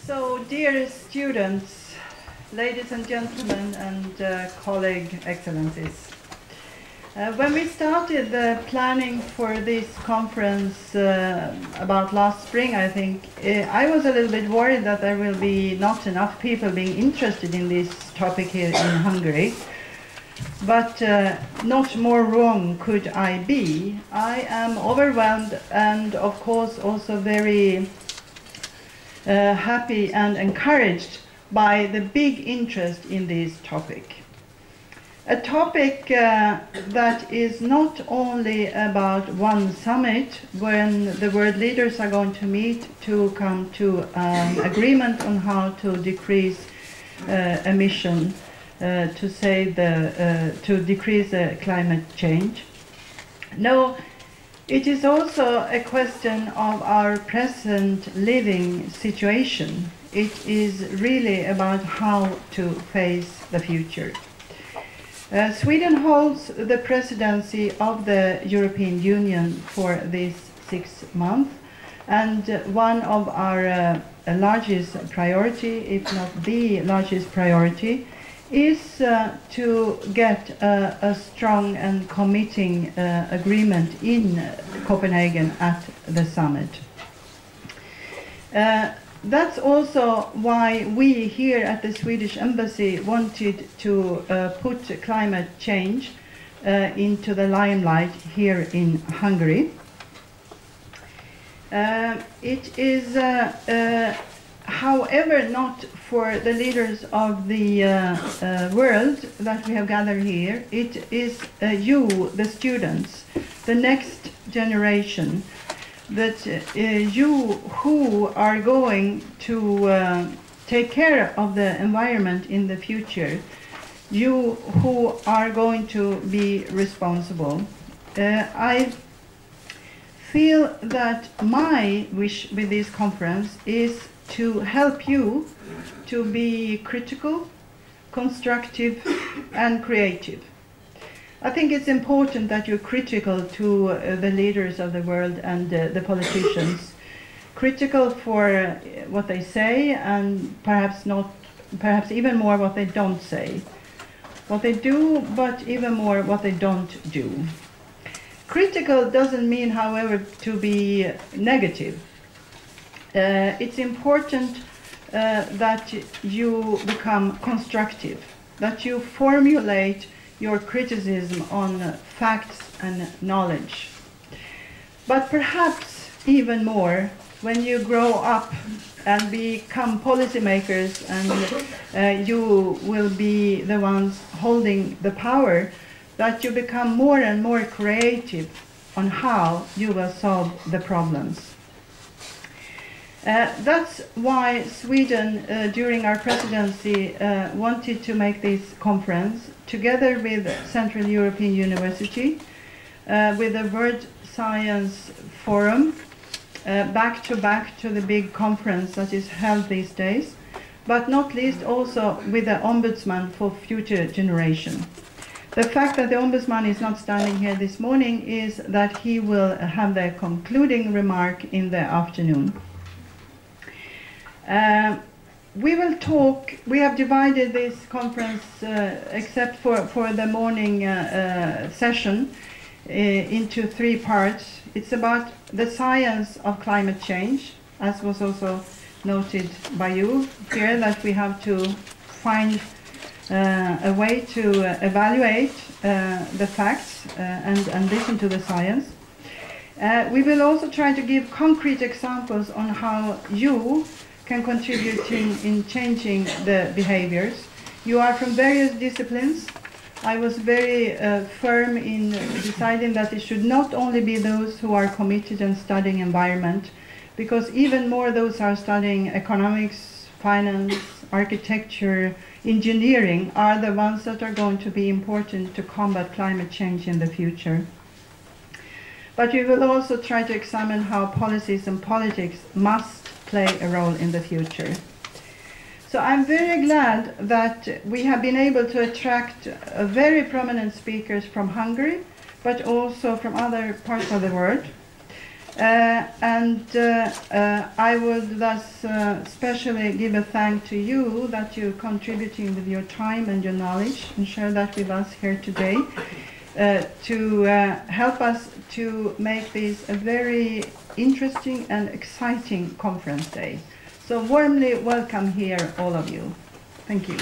So, dear students, ladies and gentlemen, and colleague excellencies, when we started the planning for this conference about last spring, I think, I was a little bit worried that there will be not enough people being interested in this topic here in Hungary. But not more wrong could I be. I am overwhelmed and of course also very happy and encouraged by the big interest in this topic. A topic that is not only about one summit when the world leaders are going to meet to come to an agreement on how to decrease emission, to decrease climate change. No, it is also a question of our present living situation. It is really about how to face the future. Sweden holds the presidency of the European Union for this 6 months, and one of our largest priority, if not the largest priority, is to get a strong and committing agreement in Copenhagen at the summit. That's also why we here at the Swedish Embassy wanted to put climate change into the limelight here in Hungary. It is, however, not for the leaders of the world that we have gathered here. It is you, the students, the next generation, that you who are going to take care of the environment in the future, you who are going to be responsible. I feel that my wish with this conference is to help you to be critical, constructive and creative. I think it's important that you're critical to the leaders of the world and the politicians. Critical for what they say and perhaps even more what they don't say. What they do, but even more what they don't do. Critical doesn't mean, however, to be negative. It's important that you become constructive, that you formulate your criticism on facts and knowledge. But perhaps even more, when you grow up and become policymakers and you will be the ones holding the power, that you become more and more creative on how you will solve the problems. That's why Sweden, during our presidency, wanted to make this conference together with Central European University, with the World Science Forum, back to the big conference that is held these days, but not least also with the Ombudsman for future generation. The fact that the Ombudsman is not standing here this morning is that he will have the concluding remark in the afternoon. We will talk, we have divided this conference, except for the morning session, into 3 parts. It's about the science of climate change, as was also noted by you here, that we have to find a way to evaluate the facts and listen to the science. We will also try to give concrete examples on how you can contribute in changing the behaviors. You are from various disciplines. I was very firm in deciding that it should not only be those who are committed and studying environment, because even more those are studying economics, finance, architecture, engineering are the ones that are going to be important to combat climate change in the future. But we will also try to examine how policies and politics must play a role in the future. So I'm very glad that we have been able to attract very prominent speakers from Hungary, but also from other parts of the world. I would thus especially give a thank to you that you're contributing with your time and your knowledge and share that with us here today to help us to make this a very interesting and exciting conference day. So warmly welcome here, all of you. Thank you.